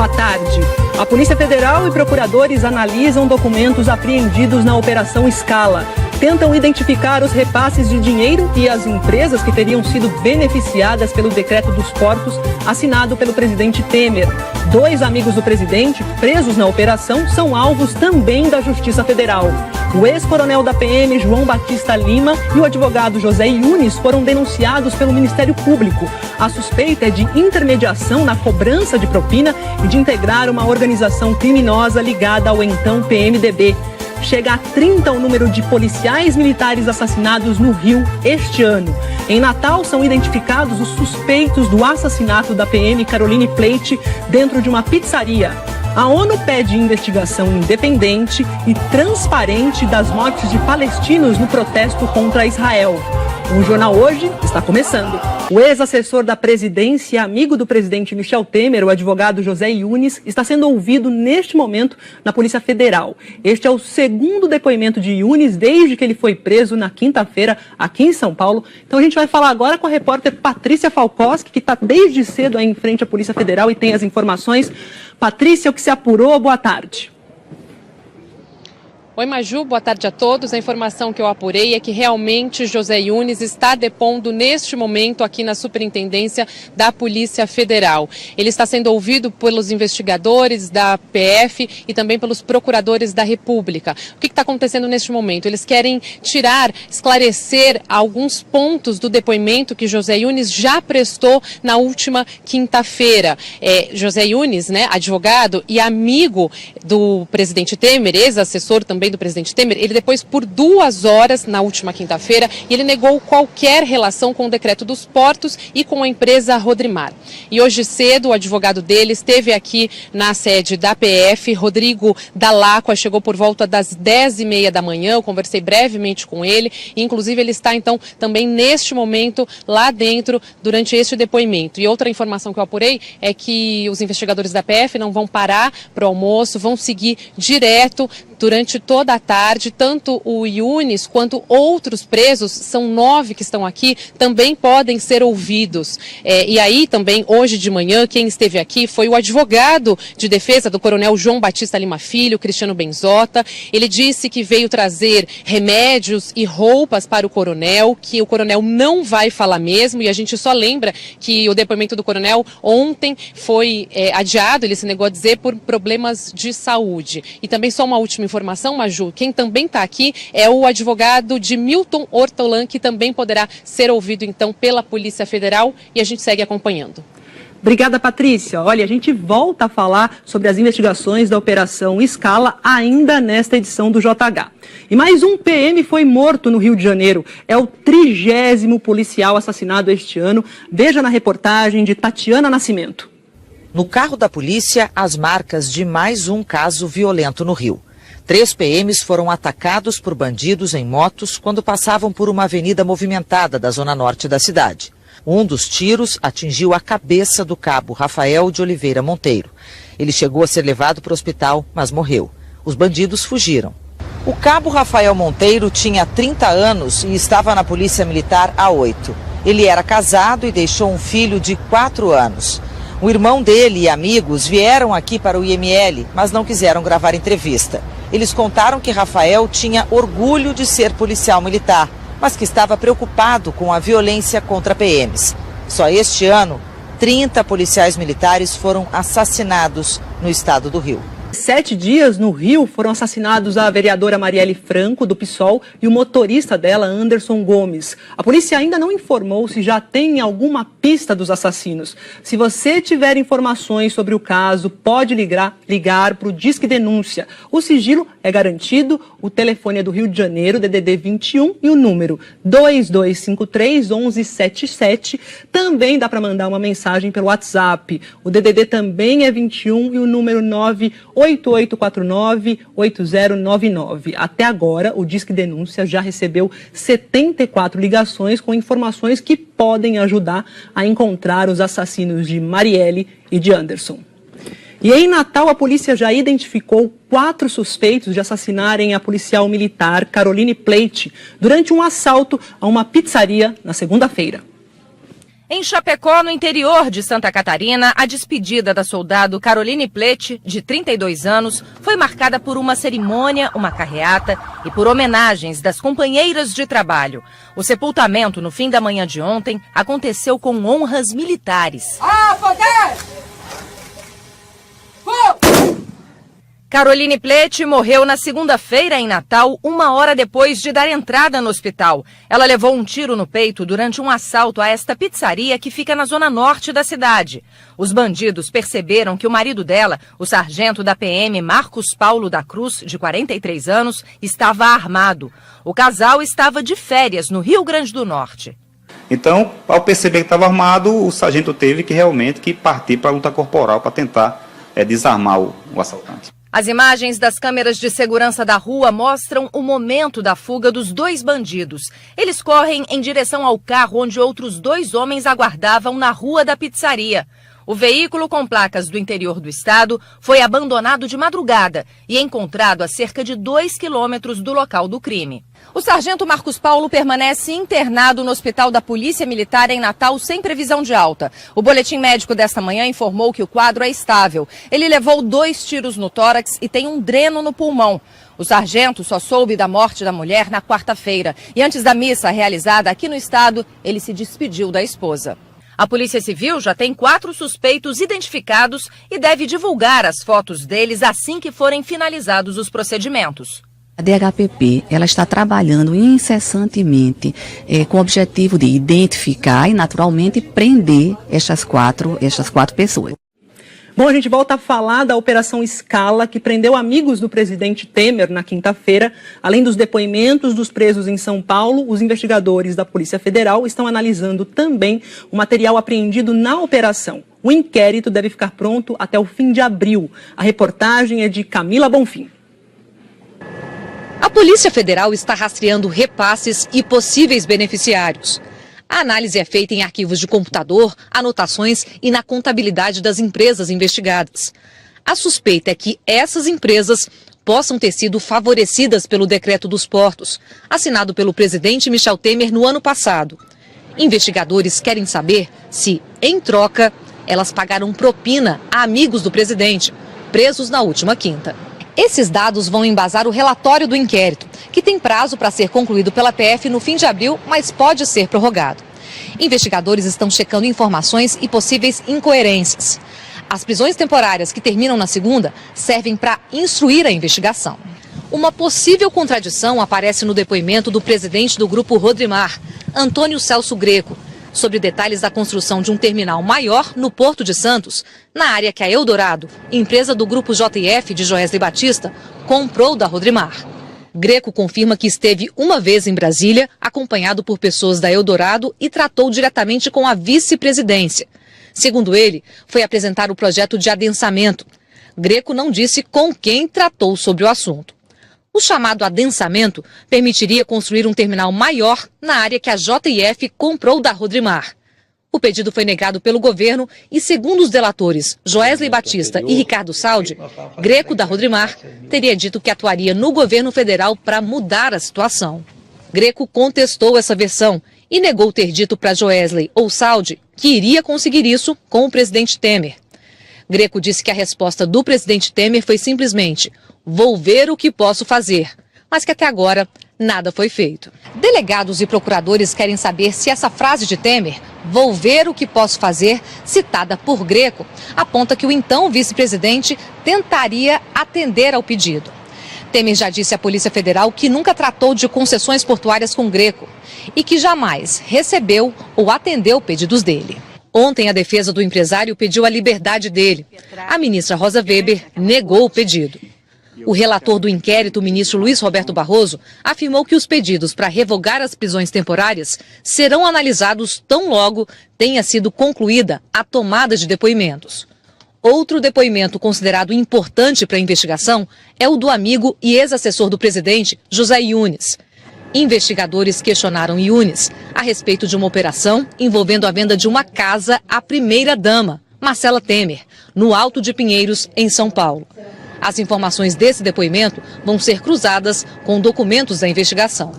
boa tarde. A Polícia Federal e procuradores analisam documentos apreendidos na Operação Scala. Tentam identificar os repasses de dinheiro e as empresas que teriam sido beneficiadas pelo decreto dos portos assinado pelo presidente Temer. 2 amigos do presidente, presos na operação, são alvos também da Justiça Federal. O ex-coronel da PM, João Batista Lima, e o advogado José Yunes foram denunciados pelo Ministério Público. A suspeita é de intermediação na cobrança de propina e de integrar uma organização criminosa ligada ao então PMDB. Chega a 30 o número de policiais militares assassinados no Rio este ano. Em Natal, são identificados os suspeitos do assassinato da PM Caroline Pleit dentro de uma pizzaria. A ONU pede investigação independente e transparente das mortes de palestinos no protesto contra Israel. O Jornal Hoje está começando. O ex-assessor da presidência e amigo do presidente Michel Temer, o advogado José Yunes, está sendo ouvido neste momento na Polícia Federal. Este é o segundo depoimento de Yunes desde que ele foi preso na quinta-feira aqui em São Paulo. Então a gente vai falar agora com a repórter Patrícia Falkowski, que está desde cedo aí em frente à Polícia Federal e tem as informações. Patrícia, o que se apurou? Boa tarde. Oi, Maju, boa tarde a todos. A informação que eu apurei é que realmente José Yunes está depondo neste momento aqui na Superintendência da Polícia Federal. Ele está sendo ouvido pelos investigadores da PF e também pelos procuradores da República. O que está acontecendo neste momento? Eles querem esclarecer alguns pontos do depoimento que José Yunes já prestou na última quinta-feira. José Yunes, advogado e amigo do presidente Temer, ex-assessor também do presidente Temer, ele depois por 2 horas na última quinta-feira, ele negou qualquer relação com o decreto dos portos e com a empresa Rodrimar. E hoje cedo o advogado dele esteve aqui na sede da PF, Rodrigo Dalacqua, chegou por volta das 10h30 da manhã, eu conversei brevemente com ele, e inclusive ele está então também neste momento lá dentro durante este depoimento. E outra informação que eu apurei é que os investigadores da PF não vão parar para o almoço, vão seguir direto durante toda a tarde. Tanto o Yunes quanto outros presos, são 9 que estão aqui, também podem ser ouvidos. E aí também, hoje de manhã, quem esteve aqui foi o advogado de defesa do coronel João Batista Lima Filho, Cristiano Benzota. Ele disse que veio trazer remédios e roupas para o coronel, que o coronel não vai falar mesmo, e a gente só lembra que o depoimento do coronel ontem foi adiado, ele se negou a dizer, por problemas de saúde. E também só uma última informação, Maju, quem também está aqui é o advogado de Milton Ortolan, que também poderá ser ouvido então pela Polícia Federal, e a gente segue acompanhando. Obrigada, Patrícia. Olha, a gente volta a falar sobre as investigações da Operação Scala ainda nesta edição do JH. E mais um PM foi morto no Rio de Janeiro. É o 30º policial assassinado este ano. Veja na reportagem de Tatiana Nascimento. No carro da polícia, as marcas de mais um caso violento no Rio. 3 PMs foram atacados por bandidos em motos quando passavam por uma avenida movimentada da zona norte da cidade. Um dos tiros atingiu a cabeça do cabo Rafael de Oliveira Monteiro. Ele chegou a ser levado para o hospital, mas morreu. Os bandidos fugiram. O cabo Rafael Monteiro tinha 30 anos e estava na Polícia Militar há 8. Ele era casado e deixou um filho de 4 anos. O irmão dele e amigos vieram aqui para o IML, mas não quiseram gravar entrevista. Eles contaram que Rafael tinha orgulho de ser policial militar, mas que estava preocupado com a violência contra PMs. Só este ano, 30 policiais militares foram assassinados no estado do Rio. 7 dias no Rio foram assassinados a vereadora Marielle Franco, do PSOL, e o motorista dela, Anderson Gomes. A polícia ainda não informou se já tem alguma pista dos assassinos. Se você tiver informações sobre o caso, pode ligar para o Disque Denúncia. O sigilo é garantido, o telefone é do Rio de Janeiro, DDD 21, e o número 2253-1177. Também dá para mandar uma mensagem pelo WhatsApp. O DDD também é 21 e o número 98849-8099. Até agora, o Disque Denúncia já recebeu 74 ligações com informações que podem ajudar a encontrar os assassinos de Marielle e de Anderson. E em Natal, a polícia já identificou 4 suspeitos de assassinarem a policial militar Caroline Pleit durante um assalto a uma pizzaria na segunda-feira. Em Chapecó, no interior de Santa Catarina, a despedida da soldado Caroline Plete, de 32 anos, foi marcada por uma cerimônia, uma carreata e por homenagens das companheiras de trabalho. O sepultamento, no fim da manhã de ontem, aconteceu com honras militares. Caroline Plete morreu na segunda-feira em Natal, 1 hora depois de dar entrada no hospital. Ela levou um tiro no peito durante um assalto a esta pizzaria que fica na zona norte da cidade. Os bandidos perceberam que o marido dela, o sargento da PM Marcos Paulo da Cruz, de 43 anos, estava armado. O casal estava de férias no Rio Grande do Norte. Então, ao perceber que estava armado, o sargento teve que realmente partir para a luta corporal para tentar desarmar o assaltante. As imagens das câmeras de segurança da rua mostram o momento da fuga dos 2 bandidos. Eles correm em direção ao carro onde outros 2 homens aguardavam na rua da pizzaria. O veículo com placas do interior do estado foi abandonado de madrugada e encontrado a cerca de 2 quilômetros do local do crime. O sargento Marcos Paulo permanece internado no Hospital da Polícia Militar em Natal sem previsão de alta. O boletim médico desta manhã informou que o quadro é estável. Ele levou 2 tiros no tórax e tem um dreno no pulmão. O sargento só soube da morte da mulher na quarta-feira e antes da missa realizada aqui no estado, ele se despediu da esposa. A Polícia Civil já tem 4 suspeitos identificados e deve divulgar as fotos deles assim que forem finalizados os procedimentos. A DHPP ela está trabalhando incessantemente com o objetivo de identificar e, naturalmente, prender estas quatro pessoas. Bom, a gente volta a falar da Operação Scala, que prendeu amigos do presidente Temer na quinta-feira. Além dos depoimentos dos presos em São Paulo, os investigadores da Polícia Federal estão analisando também o material apreendido na operação. O inquérito deve ficar pronto até o fim de abril. A reportagem é de Camila Bonfim. A Polícia Federal está rastreando repasses e possíveis beneficiários. A análise é feita em arquivos de computador, anotações e na contabilidade das empresas investigadas. A suspeita é que essas empresas possam ter sido favorecidas pelo Decreto dos Portos, assinado pelo presidente Michel Temer no ano passado. Investigadores querem saber se, em troca, elas pagaram propina a amigos do presidente, presos na última quinta. Esses dados vão embasar o relatório do inquérito, que tem prazo para ser concluído pela PF no fim de abril, mas pode ser prorrogado. Investigadores estão checando informações e possíveis incoerências. As prisões temporárias que terminam na segunda servem para instruir a investigação. Uma possível contradição aparece no depoimento do presidente do Grupo Rodrimar, Antônio Celso Greco, sobre detalhes da construção de um terminal maior no Porto de Santos, na área que a Eldorado, empresa do Grupo JF de Joesley Batista, comprou da Rodrimar. Greco confirma que esteve uma vez em Brasília, acompanhado por pessoas da Eldorado e tratou diretamente com a vice-presidência. Segundo ele, foi apresentar o projeto de adensamento. Greco não disse com quem tratou sobre o assunto. O chamado adensamento permitiria construir um terminal maior na área que a JF comprou da Rodrimar. O pedido foi negado pelo governo e, segundo os delatores Joesley Batista e Ricardo Saldi, Greco da Rodrimar teria dito que atuaria no governo federal para mudar a situação. Greco contestou essa versão e negou ter dito para Joesley ou Saldi que iria conseguir isso com o presidente Temer. Greco disse que a resposta do presidente Temer foi simplesmente: "Vou ver o que posso fazer", mas que até agora nada foi feito. Delegados e procuradores querem saber se essa frase de Temer, "Vou ver o que posso fazer", citada por Greco, aponta que o então vice-presidente tentaria atender ao pedido. Temer já disse à Polícia Federal que nunca tratou de concessões portuárias com Greco e que jamais recebeu ou atendeu pedidos dele. Ontem, a defesa do empresário pediu a liberdade dele. A ministra Rosa Weber negou o pedido. O relator do inquérito, o ministro Luiz Roberto Barroso, afirmou que os pedidos para revogar as prisões temporárias serão analisados tão logo tenha sido concluída a tomada de depoimentos. Outro depoimento considerado importante para a investigação é o do amigo e ex-assessor do presidente, José Yunes. Investigadores questionaram Yunes a respeito de uma operação envolvendo a venda de uma casa à primeira-dama, Marcela Temer, no Alto de Pinheiros, em São Paulo. As informações desse depoimento vão ser cruzadas com documentos da investigação.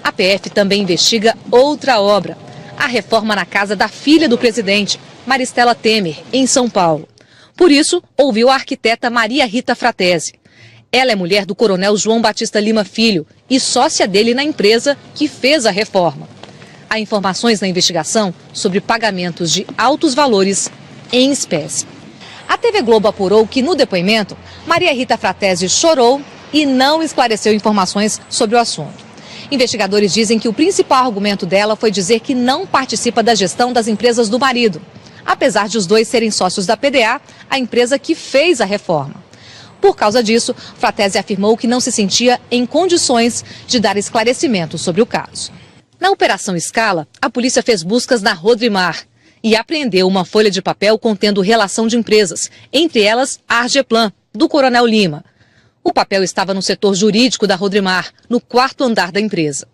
A PF também investiga outra obra, a reforma na casa da filha do presidente, Maristela Temer, em São Paulo. Por isso, ouviu a arquiteta Maria Rita Fratesi. Ela é mulher do coronel João Batista Lima Filho e sócia dele na empresa que fez a reforma. Há informações na investigação sobre pagamentos de altos valores em espécie. A TV Globo apurou que, no depoimento, Maria Rita Fratesi chorou e não esclareceu informações sobre o assunto. Investigadores dizem que o principal argumento dela foi dizer que não participa da gestão das empresas do marido, apesar de os dois serem sócios da PDA, a empresa que fez a reforma. Por causa disso, Fratesi afirmou que não se sentia em condições de dar esclarecimentos sobre o caso. Na Operação Scala, a polícia fez buscas na Rodrimar e apreendeu uma folha de papel contendo relação de empresas, entre elas a Argeplan, do Coronel Lima. O papel estava no setor jurídico da Rodrimar, no 4º andar da empresa.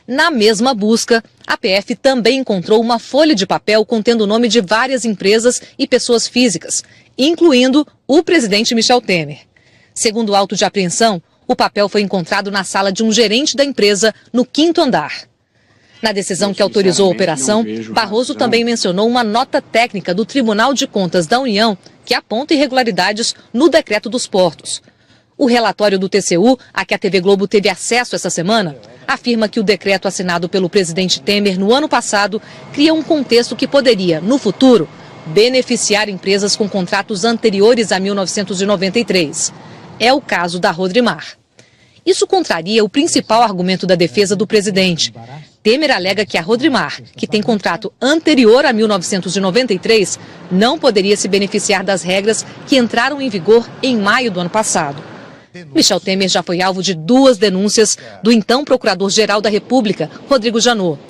Na mesma busca, a PF também encontrou uma folha de papel contendo o nome de várias empresas e pessoas físicas, incluindo o presidente Michel Temer. Segundo o auto de apreensão, o papel foi encontrado na sala de um gerente da empresa, no 5º andar. Na decisão que autorizou a operação, Barroso também mencionou uma nota técnica do Tribunal de Contas da União que aponta irregularidades no decreto dos portos. O relatório do TCU, a que a TV Globo teve acesso essa semana, afirma que o decreto assinado pelo presidente Temer no ano passado cria um contexto que poderia, no futuro, beneficiar empresas com contratos anteriores a 1993. É o caso da Rodrimar. Isso contraria o principal argumento da defesa do presidente. Temer alega que a Rodrimar, que tem contrato anterior a 1993, não poderia se beneficiar das regras que entraram em vigor em maio do ano passado. Michel Temer já foi alvo de 2 denúncias do então Procurador-Geral da República, Rodrigo Janot.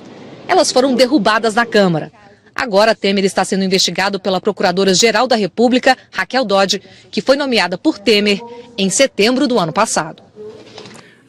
Elas foram derrubadas na Câmara. Agora, Temer está sendo investigado pela Procuradora-Geral da República, Raquel Dodge, que foi nomeada por Temer em setembro do ano passado.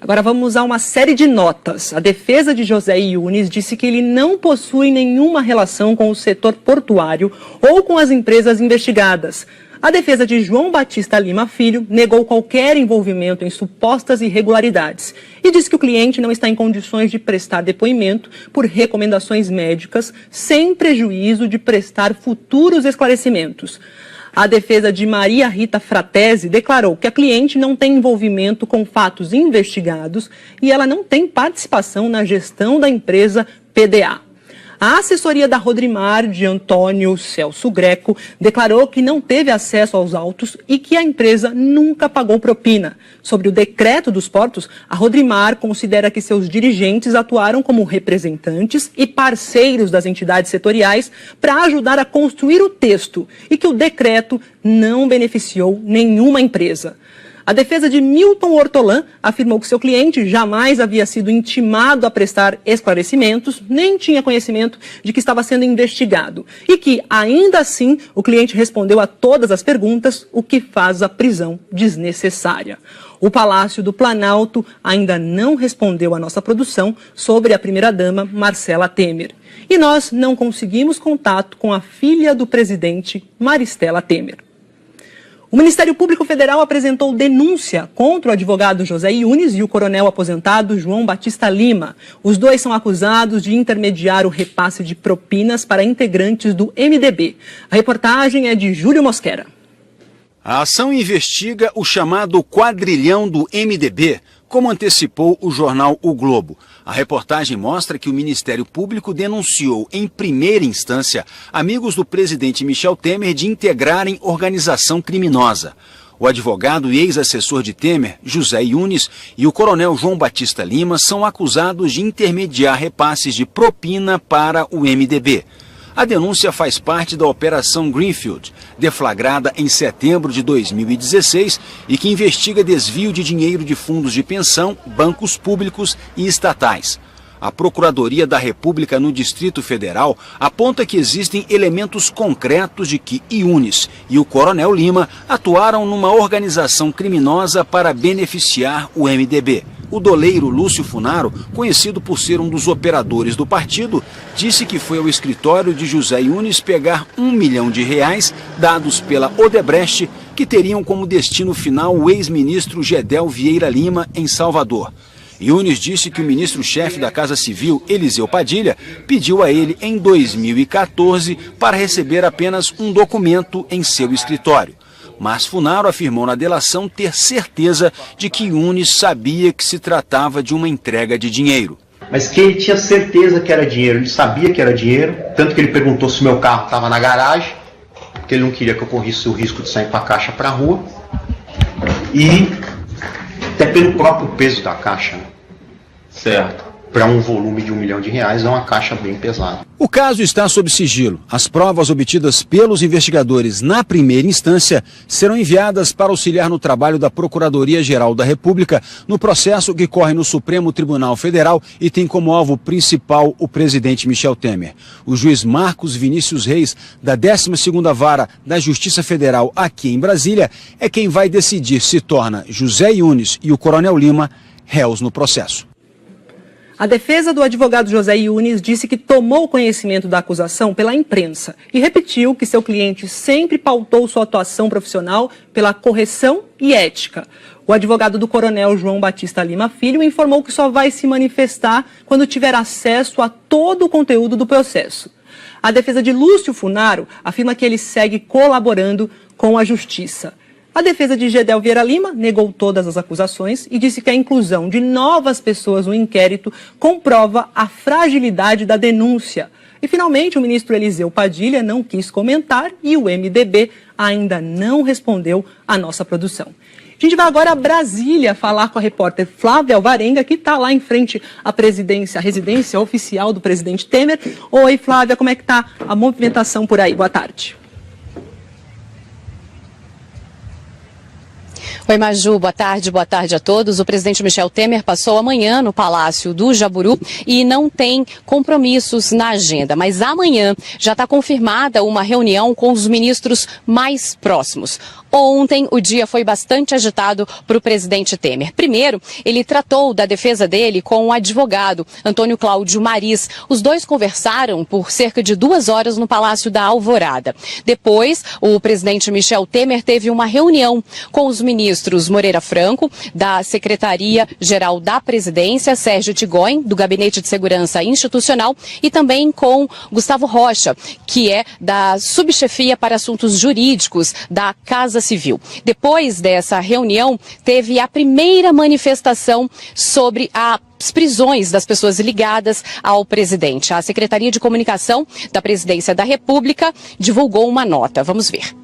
Agora vamos a uma série de notas. A defesa de José Yunes disse que ele não possui nenhuma relação com o setor portuário ou com as empresas investigadas. A defesa de João Batista Lima Filho negou qualquer envolvimento em supostas irregularidades e disse que o cliente não está em condições de prestar depoimento por recomendações médicas, sem prejuízo de prestar futuros esclarecimentos. A defesa de Maria Rita Fratesi declarou que a cliente não tem envolvimento com fatos investigados e ela não tem participação na gestão da empresa PDA. A assessoria da Rodrimar, de Antônio Celso Greco, declarou que não teve acesso aos autos e que a empresa nunca pagou propina. Sobre o decreto dos portos, a Rodrimar considera que seus dirigentes atuaram como representantes e parceiros das entidades setoriais para ajudar a construir o texto e que o decreto não beneficiou nenhuma empresa. A defesa de Milton Hortolã afirmou que seu cliente jamais havia sido intimado a prestar esclarecimentos, nem tinha conhecimento de que estava sendo investigado e que, ainda assim, o cliente respondeu a todas as perguntas, o que faz a prisão desnecessária. O Palácio do Planalto ainda não respondeu à nossa produção sobre a primeira-dama Marcela Temer. E nós não conseguimos contato com a filha do presidente, Maristela Temer. O Ministério Público Federal apresentou denúncia contra o advogado José Yunes e o coronel aposentado João Batista Lima. Os dois são acusados de intermediar o repasse de propinas para integrantes do MDB. A reportagem é de Júlio Mosquera. A ação investiga o chamado quadrilhão do MDB, como antecipou o jornal O Globo. A reportagem mostra que o Ministério Público denunciou, em primeira instância, amigos do presidente Michel Temer de integrarem organização criminosa. O advogado e ex-assessor de Temer, José Yunes, e o coronel João Batista Lima são acusados de intermediar repasses de propina para o MDB. A denúncia faz parte da Operação Greenfield, deflagrada em setembro de 2016 e que investiga desvio de dinheiro de fundos de pensão, bancos públicos e estatais. A Procuradoria da República no Distrito Federal aponta que existem elementos concretos de que Yunes e o coronel Lima atuaram numa organização criminosa para beneficiar o MDB. O doleiro Lúcio Funaro, conhecido por ser um dos operadores do partido, disse que foi ao escritório de José Yunes pegar R$1 milhão dados pela Odebrecht, que teriam como destino final o ex-ministro Gedel Vieira Lima, em Salvador. Yunes disse que o ministro-chefe da Casa Civil, Eliseu Padilha, pediu a ele em 2014 para receber apenas um documento em seu escritório. Mas Funaro afirmou na delação ter certeza de que Yunes sabia que se tratava de uma entrega de dinheiro. Mas que ele tinha certeza que era dinheiro, ele sabia que era dinheiro, tanto que ele perguntou se o meu carro estava na garagem, porque ele não queria que eu corresse o risco de sair com a caixa para a rua, e até pelo próprio peso da caixa, né? Certo. Para um volume de R$1 milhão é uma caixa bem pesada. O caso está sob sigilo. As provas obtidas pelos investigadores na primeira instância serão enviadas para auxiliar no trabalho da Procuradoria-Geral da República no processo que corre no Supremo Tribunal Federal e tem como alvo principal o presidente Michel Temer. O juiz Marcos Vinícius Reis, da 12ª Vara da Justiça Federal aqui em Brasília, é quem vai decidir se torna José Yunes e o Coronel Lima réus no processo. A defesa do advogado José Yunes disse que tomou conhecimento da acusação pela imprensa e repetiu que seu cliente sempre pautou sua atuação profissional pela correção e ética. O advogado do coronel João Batista Lima Filho informou que só vai se manifestar quando tiver acesso a todo o conteúdo do processo. A defesa de Lúcio Funaro afirma que ele segue colaborando com a justiça. A defesa de Gedel Vieira Lima negou todas as acusações e disse que a inclusão de novas pessoas no inquérito comprova a fragilidade da denúncia. E, finalmente, o ministro Eliseu Padilha não quis comentar e o MDB ainda não respondeu à nossa produção. A gente vai agora a Brasília falar com a repórter Flávia Alvarenga, que está lá em frente à residência oficial do presidente Temer. Oi, Flávia, como é que está a movimentação por aí? Boa tarde. Oi, Maju, boa tarde a todos. O presidente Michel Temer passou amanhã no Palácio do Jaburu e não tem compromissos na agenda, mas amanhã já está confirmada uma reunião com os ministros mais próximos. Ontem o dia foi bastante agitado para o presidente Temer. Primeiro, ele tratou da defesa dele com o advogado Antônio Cláudio Maris. Os dois conversaram por cerca de 2 horas no Palácio da Alvorada. Depois, o presidente Michel Temer teve uma reunião com os ministros Moreira Franco, da Secretaria-Geral da Presidência, Sérgio Tigóin, do Gabinete de Segurança Institucional, e também com Gustavo Rocha, que é da Subchefia para Assuntos Jurídicos da Casa Civil. Depois dessa reunião, teve a primeira manifestação sobre as prisões das pessoas ligadas ao presidente. A Secretaria de Comunicação da Presidência da República divulgou uma nota. Vamos ver.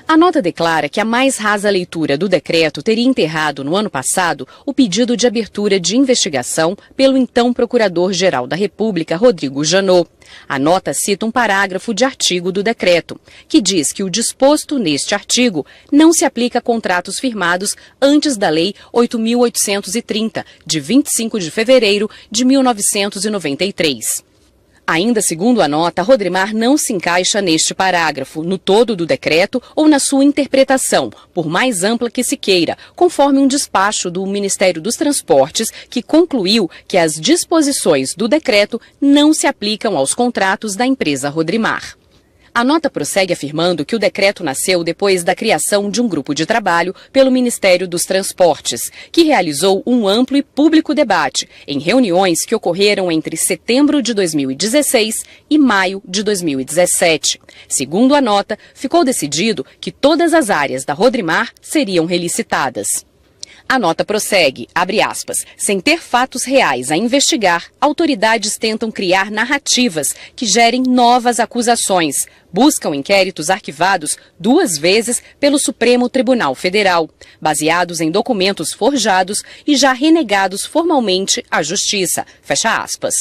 A nota declara que a mais rasa leitura do decreto teria enterrado no ano passado o pedido de abertura de investigação pelo então Procurador-Geral da República, Rodrigo Janot. A nota cita um parágrafo de artigo do decreto, que diz que o disposto neste artigo não se aplica a contratos firmados antes da Lei 8.830, de 25 de fevereiro de 1993. Ainda segundo a nota, Rodrimar não se encaixa neste parágrafo, no todo do decreto ou na sua interpretação, por mais ampla que se queira, conforme um despacho do Ministério dos Transportes, que concluiu que as disposições do decreto não se aplicam aos contratos da empresa Rodrimar. A nota prossegue afirmando que o decreto nasceu depois da criação de um grupo de trabalho pelo Ministério dos Transportes, que realizou um amplo e público debate em reuniões que ocorreram entre setembro de 2016 e maio de 2017. Segundo a nota, ficou decidido que todas as áreas da Rodrimar seriam relicitadas. A nota prossegue, abre aspas, sem ter fatos reais a investigar, autoridades tentam criar narrativas que gerem novas acusações, buscam inquéritos arquivados 2 vezes pelo Supremo Tribunal Federal, baseados em documentos forjados e já renegados formalmente à Justiça, fecha aspas.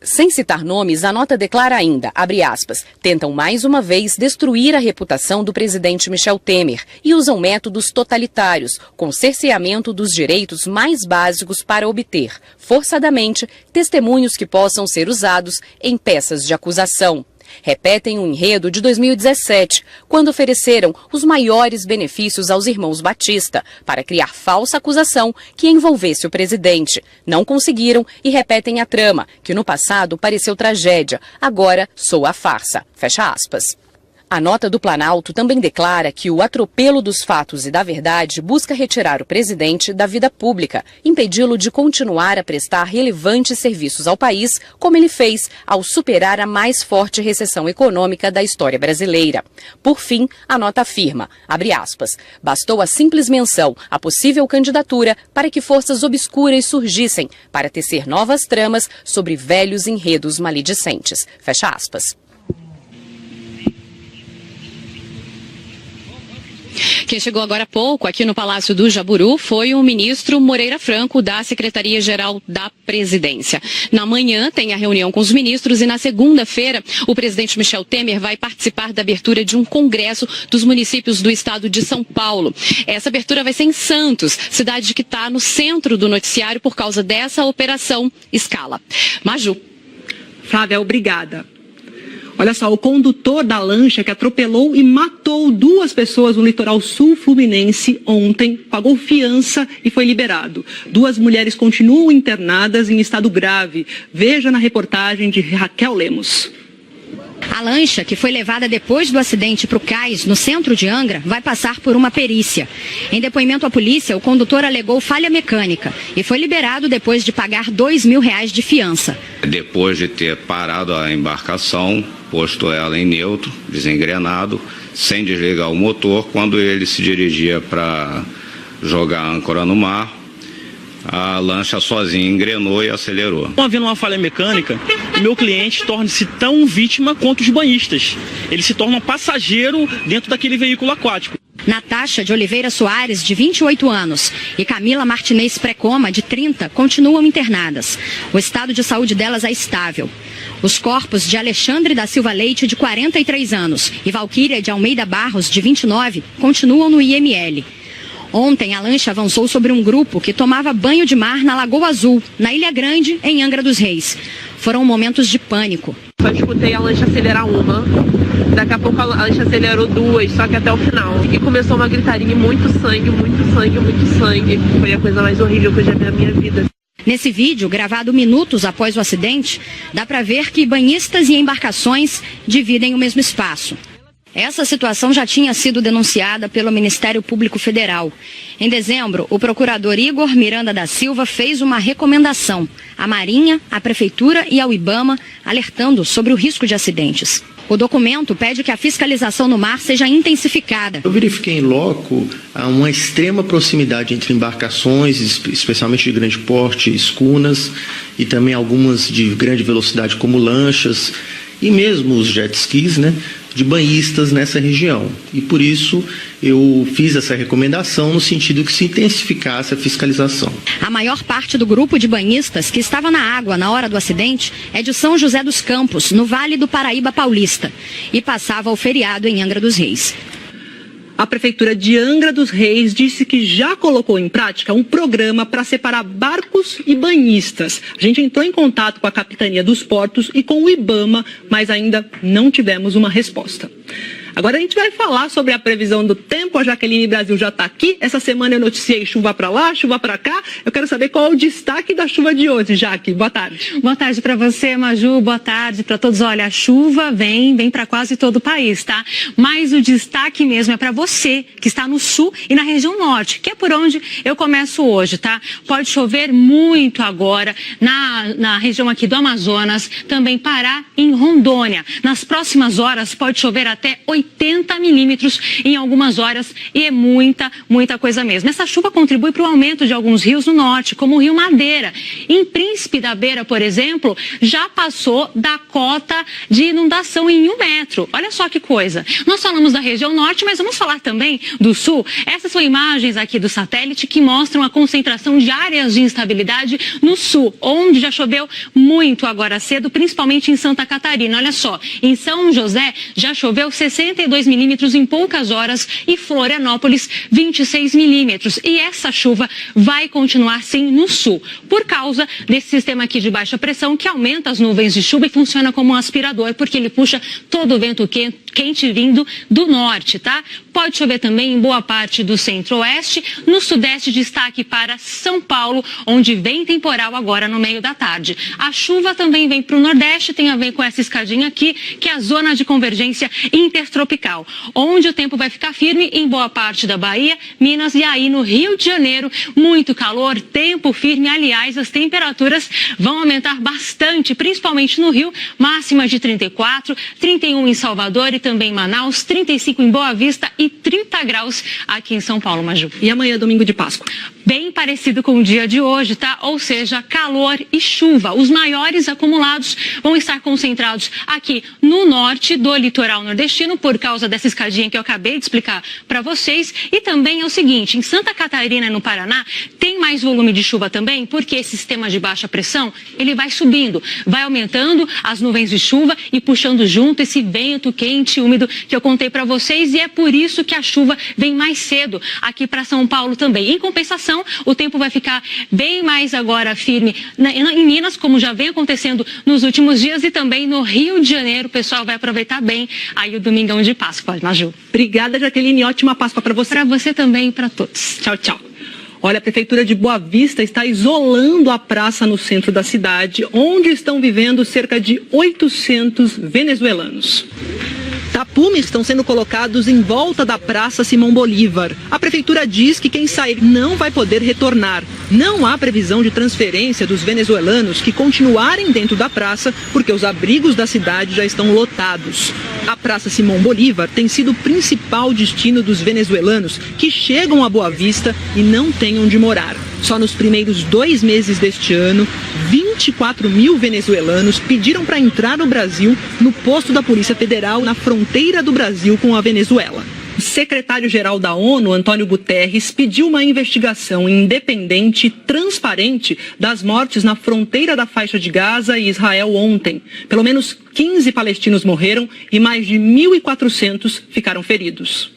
Sem citar nomes, a nota declara ainda, abre aspas, tentam mais uma vez destruir a reputação do presidente Michel Temer e usam métodos totalitários, com cerceamento dos direitos mais básicos para obter, forçadamente, testemunhos que possam ser usados em peças de acusação. Repetem o enredo de 2017, quando ofereceram os maiores benefícios aos irmãos Batista para criar falsa acusação que envolvesse o presidente. Não conseguiram e repetem a trama, que no passado pareceu tragédia, agora soa farsa. Fecha aspas. A nota do Planalto também declara que o atropelo dos fatos e da verdade busca retirar o presidente da vida pública, impedi-lo de continuar a prestar relevantes serviços ao país, como ele fez ao superar a mais forte recessão econômica da história brasileira. Por fim, a nota afirma, abre aspas, bastou a simples menção à possível candidatura para que forças obscuras surgissem, para tecer novas tramas sobre velhos enredos maledicentes. Fecha aspas. Quem chegou agora há pouco aqui no Palácio do Jaburu foi o ministro Moreira Franco, da Secretaria-Geral da Presidência. Na manhã tem a reunião com os ministros e na segunda-feira o presidente Michel Temer vai participar da abertura de um congresso dos municípios do estado de São Paulo. Essa abertura vai ser em Santos, cidade que está no centro do noticiário por causa dessa operação Escala. Maju. Flávia, obrigada. Olha só, o condutor da lancha que atropelou e matou 2 pessoas no litoral sul fluminense ontem pagou fiança e foi liberado. 2 mulheres continuam internadas em estado grave. Veja na reportagem de Raquel Lemos. A lancha, que foi levada depois do acidente para o cais, no centro de Angra, vai passar por uma perícia. Em depoimento à polícia, o condutor alegou falha mecânica e foi liberado depois de pagar R$2.000 de fiança. Depois de ter parado a embarcação, posto ela em neutro, desengrenado, sem desligar o motor, quando ele se dirigia para jogar a âncora no mar, a lancha sozinha engrenou e acelerou. Havendo uma falha mecânica, o meu cliente torna-se tão vítima quanto os banhistas. Ele se torna passageiro dentro daquele veículo aquático. Natasha de Oliveira Soares, de 28 anos, e Camila Martinez Precoma, de 30, continuam internadas. O estado de saúde delas é estável. Os corpos de Alexandre da Silva Leite, de 43 anos, e Valquíria de Almeida Barros, de 29, continuam no IML. Ontem, a lancha avançou sobre um grupo que tomava banho de mar na Lagoa Azul, na Ilha Grande, em Angra dos Reis. Foram momentos de pânico. Só escutei a lancha acelerar uma, daqui a pouco a lancha acelerou 2, só que até o final. E começou uma gritaria, muito sangue, muito sangue, muito sangue. Foi a coisa mais horrível que eu já vi na minha vida. Nesse vídeo, gravado minutos após o acidente, dá para ver que banhistas e embarcações dividem o mesmo espaço. Essa situação já tinha sido denunciada pelo Ministério Público Federal. Em dezembro, o procurador Igor Miranda da Silva fez uma recomendação à Marinha, à Prefeitura e ao IBAMA, alertando sobre o risco de acidentes. O documento pede que a fiscalização no mar seja intensificada. Eu verifiquei em loco uma extrema proximidade entre embarcações, especialmente de grande porte, escunas, e também algumas de grande velocidade como lanchas, e mesmo os jet skis, de banhistas nessa região. E por isso eu fiz essa recomendação no sentido que se intensificasse a fiscalização. A maior parte do grupo de banhistas que estava na água na hora do acidente é de São José dos Campos, no Vale do Paraíba Paulista, e passava o feriado em Angra dos Reis. A Prefeitura de Angra dos Reis disse que já colocou em prática um programa para separar barcos e banhistas. A gente entrou em contato com a Capitania dos Portos e com o IBAMA, mas ainda não tivemos uma resposta. Agora a gente vai falar sobre a previsão do tempo. A Jaqueline Brasil já está aqui. Essa semana eu noticiei chuva para lá, chuva para cá. Eu quero saber qual é o destaque da chuva de hoje, Jaque. Boa tarde. Boa tarde para você, Maju. Boa tarde para todos. Olha, a chuva vem para quase todo o país, tá? Mas o destaque mesmo é para você que está no sul e na região norte, que é por onde eu começo hoje, tá? Pode chover muito agora na região aqui do Amazonas, também Pará e em Rondônia. Nas próximas horas pode chover até 80 milímetros em algumas horas e é muita coisa mesmo. Essa chuva contribui para o aumento de alguns rios no norte, como o Rio Madeira. Em Príncipe da Beira, por exemplo, já passou da cota de inundação em 1 metro. Olha só que coisa. Nós falamos da região norte, mas vamos falar também do sul. Essas são imagens aqui do satélite que mostram a concentração de áreas de instabilidade no sul, onde já choveu muito agora cedo, principalmente em Santa Catarina. Olha só, em São José já choveu 62 milímetros em poucas horas e Florianópolis 26 milímetros. E essa chuva vai continuar sim no sul, por causa desse sistema aqui de baixa pressão que aumenta as nuvens de chuva e funciona como um aspirador, porque ele puxa todo o vento quente vindo do norte, tá? Pode chover também em boa parte do centro-oeste. No sudeste, destaque para São Paulo, onde vem temporal agora no meio da tarde. A chuva também vem para o nordeste, tem a ver com essa escadinha aqui, que é a zona de convergência intertropical. tropical, onde o tempo vai ficar firme em boa parte da Bahia, Minas e aí no Rio de Janeiro. Muito calor, tempo firme. Aliás, as temperaturas vão aumentar bastante, principalmente no Rio, máxima de 34, 31 em Salvador e também em Manaus, 35 em Boa Vista e 30 graus aqui em São Paulo, Maju. E amanhã, domingo de Páscoa? Bem parecido com o dia de hoje, tá? Ou seja, calor e chuva. Os maiores acumulados vão estar concentrados aqui no norte do litoral nordestino, por causa dessa escadinha que eu acabei de explicar para vocês. E também é o seguinte, em Santa Catarina e no Paraná, tem mais volume de chuva também, porque esse sistema de baixa pressão, ele vai subindo, vai aumentando as nuvens de chuva e puxando junto esse vento quente e úmido que eu contei para vocês, e é por isso que a chuva vem mais cedo aqui para São Paulo também. Em compensação, o tempo vai ficar bem mais agora firme em Minas, como já vem acontecendo nos últimos dias, e também no Rio de Janeiro. O pessoal vai aproveitar bem aí o domingão de Páscoa, Maju. Obrigada, Jaqueline. Ótima Páscoa para você. Para você também e para todos. Tchau, tchau. Olha, a Prefeitura de Boa Vista está isolando a praça no centro da cidade, onde estão vivendo cerca de 800 venezuelanos. Tapumes estão sendo colocados em volta da Praça Simão Bolívar. A prefeitura diz que quem sair não vai poder retornar. Não há previsão de transferência dos venezuelanos que continuarem dentro da praça, porque os abrigos da cidade já estão lotados. A Praça Simão Bolívar tem sido o principal destino dos venezuelanos que chegam a Boa Vista e não têm onde morar. Só nos primeiros 2 meses deste ano, 24 mil venezuelanos pediram para entrar no Brasil no posto da Polícia Federal na fronteira do Brasil com a Venezuela. O secretário-geral da ONU, Antônio Guterres, pediu uma investigação independente e transparente das mortes na fronteira da faixa de Gaza e Israel ontem. Pelo menos 15 palestinos morreram e mais de 1.400 ficaram feridos.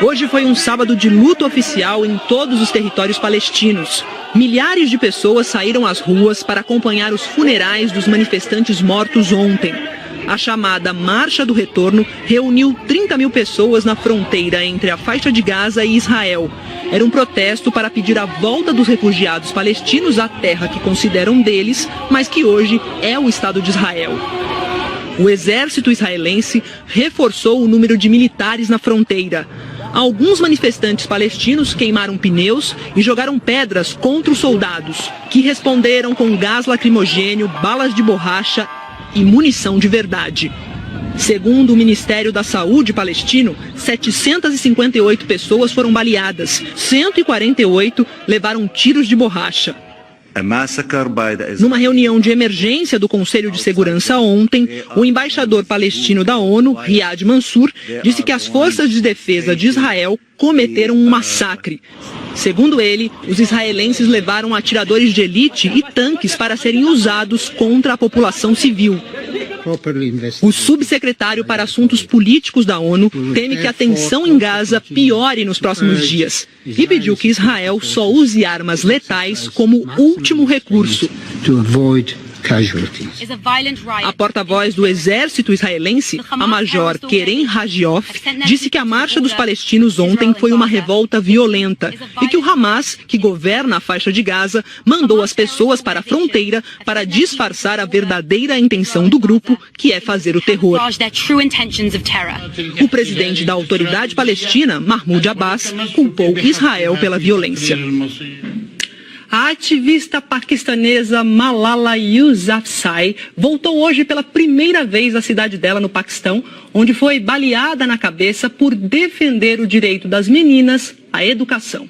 Hoje foi um sábado de luto oficial em todos os territórios palestinos. Milhares de pessoas saíram às ruas para acompanhar os funerais dos manifestantes mortos ontem. A chamada Marcha do Retorno reuniu 30 mil pessoas na fronteira entre a faixa de Gaza e Israel. Era um protesto para pedir a volta dos refugiados palestinos à terra que consideram deles, mas que hoje é o Estado de Israel. O exército israelense reforçou o número de militares na fronteira. Alguns manifestantes palestinos queimaram pneus e jogaram pedras contra os soldados, que responderam com gás lacrimogênio, balas de borracha e munição de verdade. Segundo o Ministério da Saúde palestino, 758 pessoas foram baleadas, 148 levaram tiros de borracha. Numa reunião de emergência do Conselho de Segurança ontem, o embaixador palestino da ONU, Riyad Mansour, disse que as forças de defesa de Israel cometeram um massacre. Segundo ele, os israelenses levaram atiradores de elite e tanques para serem usados contra a população civil. O subsecretário para Assuntos Políticos da ONU teme que a tensão em Gaza piore nos próximos dias e pediu que Israel só use armas letais como último recurso. A porta-voz do exército israelense, a major Keren Hagioff, disse que a marcha dos palestinos ontem foi uma revolta violenta e que o Hamas, que governa a faixa de Gaza, mandou as pessoas para a fronteira para disfarçar a verdadeira intenção do grupo, que é fazer o terror. O presidente da Autoridade Palestina, Mahmoud Abbas, culpou Israel pela violência. A ativista paquistanesa Malala Yousafzai voltou hoje pela primeira vez à cidade dela, no Paquistão, onde foi baleada na cabeça por defender o direito das meninas à educação.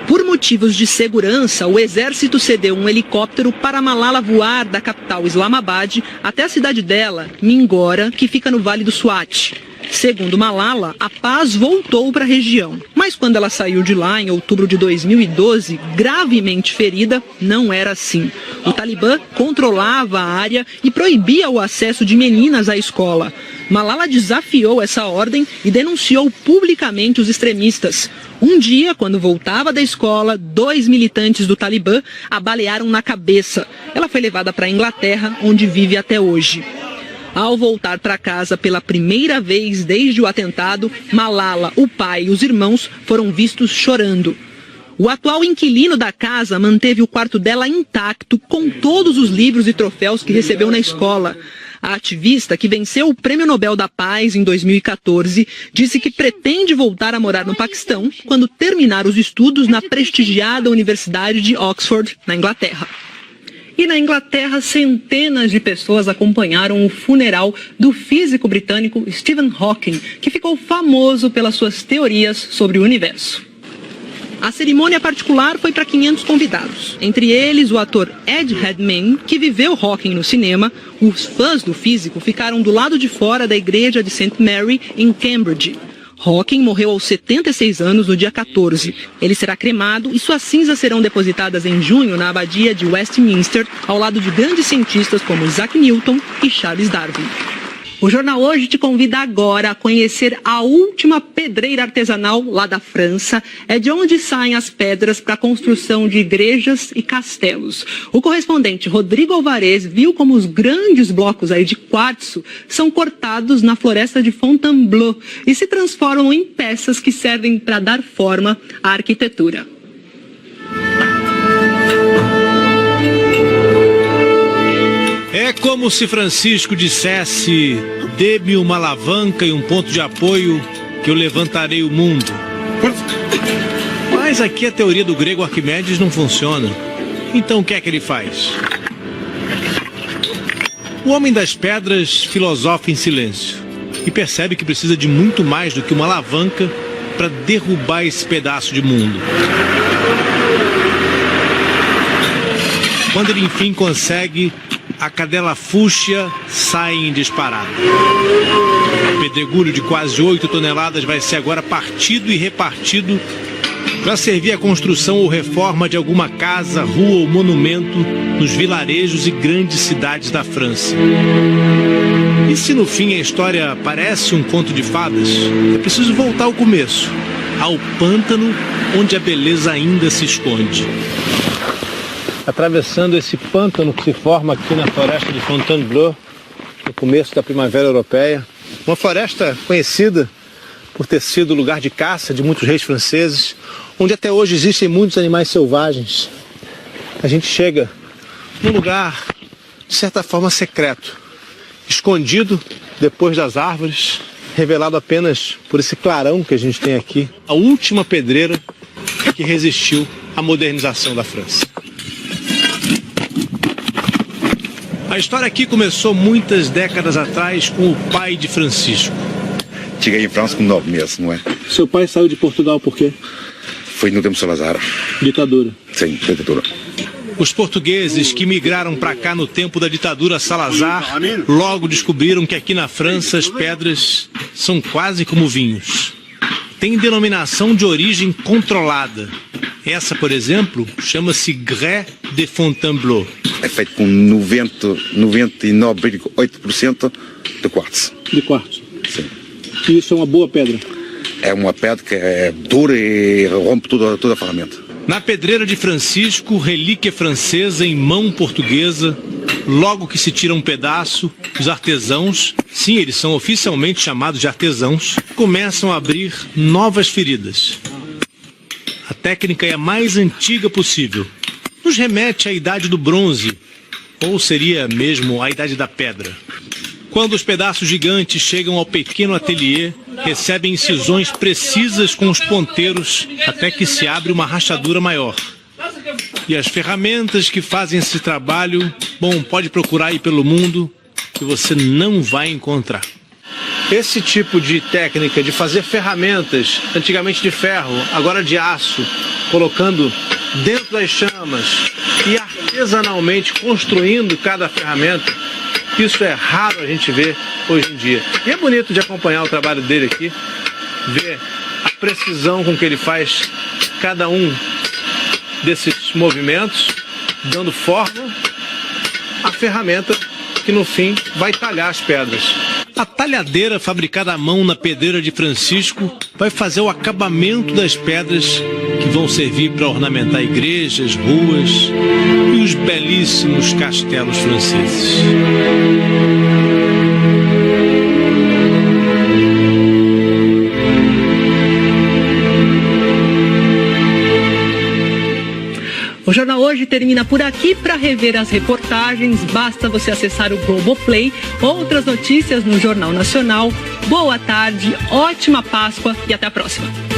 Por motivos de segurança, o exército cedeu um helicóptero para Malala voar da capital Islamabad até a cidade dela, Mingora, que fica no Vale do Swat. Segundo Malala, a paz voltou para a região. Mas quando ela saiu de lá, em outubro de 2012, gravemente ferida, não era assim. O Talibã controlava a área e proibia o acesso de meninas à escola. Malala desafiou essa ordem e denunciou publicamente os extremistas. Um dia, quando voltava da escola, 2 militantes do Talibã a balearam na cabeça. Ela foi levada para a Inglaterra, onde vive até hoje. Ao voltar para casa pela primeira vez desde o atentado, Malala, o pai e os irmãos foram vistos chorando. O atual inquilino da casa manteve o quarto dela intacto com todos os livros e troféus que recebeu na escola. A ativista, que venceu o Prêmio Nobel da Paz em 2014, disse que pretende voltar a morar no Paquistão quando terminar os estudos na prestigiada Universidade de Oxford, na Inglaterra. E na Inglaterra, centenas de pessoas acompanharam o funeral do físico britânico Stephen Hawking, que ficou famoso pelas suas teorias sobre o universo. A cerimônia particular foi para 500 convidados, entre eles o ator Ed Redmayne, que viveu Hawking no cinema. Os fãs do físico ficaram do lado de fora da igreja de St. Mary, em Cambridge. Hawking morreu aos 76 anos no dia 14. Ele será cremado e suas cinzas serão depositadas em junho na abadia de Westminster, ao lado de grandes cientistas como Isaac Newton e Charles Darwin. O Jornal Hoje te convida agora a conhecer a última pedreira artesanal lá da França. É de onde saem as pedras para a construção de igrejas e castelos. O correspondente Rodrigo Alvarez viu como os grandes blocos aí de quartzo são cortados na floresta de Fontainebleau e se transformam em peças que servem para dar forma à arquitetura. É como se Francisco dissesse: dê-me uma alavanca e um ponto de apoio que eu levantarei o mundo. Mas aqui a teoria do grego Arquimedes não funciona. Então o que é que ele faz? O homem das pedras filosofa em silêncio e percebe que precisa de muito mais do que uma alavanca para derrubar esse pedaço de mundo. Quando ele enfim consegue, a cadela fúcsia sai em disparada. O pedregulho de quase 8 toneladas vai ser agora partido e repartido para servir à construção ou reforma de alguma casa, rua ou monumento nos vilarejos e grandes cidades da França. E se no fim a história parece um conto de fadas, é preciso voltar ao começo, ao pântano onde a beleza ainda se esconde. Atravessando esse pântano que se forma aqui na floresta de Fontainebleau, no começo da primavera europeia. Uma floresta conhecida por ter sido lugar de caça de muitos reis franceses, onde até hoje existem muitos animais selvagens. A gente chega num lugar, de certa forma, secreto, escondido depois das árvores, revelado apenas por esse clarão que a gente tem aqui, a última pedreira que resistiu à modernização da França. A história aqui começou muitas décadas atrás com o pai de Francisco. Cheguei em França com 9 meses, não é? Seu pai saiu de Portugal por quê? Foi no tempo de Salazar. Ditadura. Sim, ditadura. Os portugueses que migraram para cá no tempo da ditadura Salazar logo descobriram que aqui na França as pedras são quase como vinhos. Tem denominação de origem controlada. Essa, por exemplo, chama-se Grès de Fontainebleau. É feito com 99,8% de quartzo. De quartzo? Sim. E isso é uma boa pedra? É uma pedra que é dura e rompe toda a ferramenta. Na pedreira de Francisco, relíquia francesa em mão portuguesa, logo que se tira um pedaço, os artesãos, sim, eles são oficialmente chamados de artesãos, começam a abrir novas feridas. A técnica é a mais antiga possível. Nos remete à idade do bronze, ou seria mesmo a idade da pedra. Quando os pedaços gigantes chegam ao pequeno ateliê, recebem incisões precisas com os ponteiros até que se abre uma rachadura maior. E as ferramentas que fazem esse trabalho, bom, pode procurar aí pelo mundo que você não vai encontrar. Esse tipo de técnica de fazer ferramentas, antigamente de ferro, agora de aço, colocando dentro das chamas e artesanalmente construindo cada ferramenta, isso é raro a gente ver hoje em dia. E é bonito de acompanhar o trabalho dele aqui, ver a precisão com que ele faz cada um desses movimentos, dando forma à ferramenta que no fim vai talhar as pedras. A talhadeira fabricada à mão na pedreira de Francisco vai fazer o acabamento das pedras que vão servir para ornamentar igrejas, ruas e os belíssimos castelos franceses. O Jornal Hoje hoje termina por aqui. Para rever as reportagens, basta você acessar o Globoplay. Outras notícias no Jornal Nacional. Boa tarde, ótima Páscoa e até a próxima.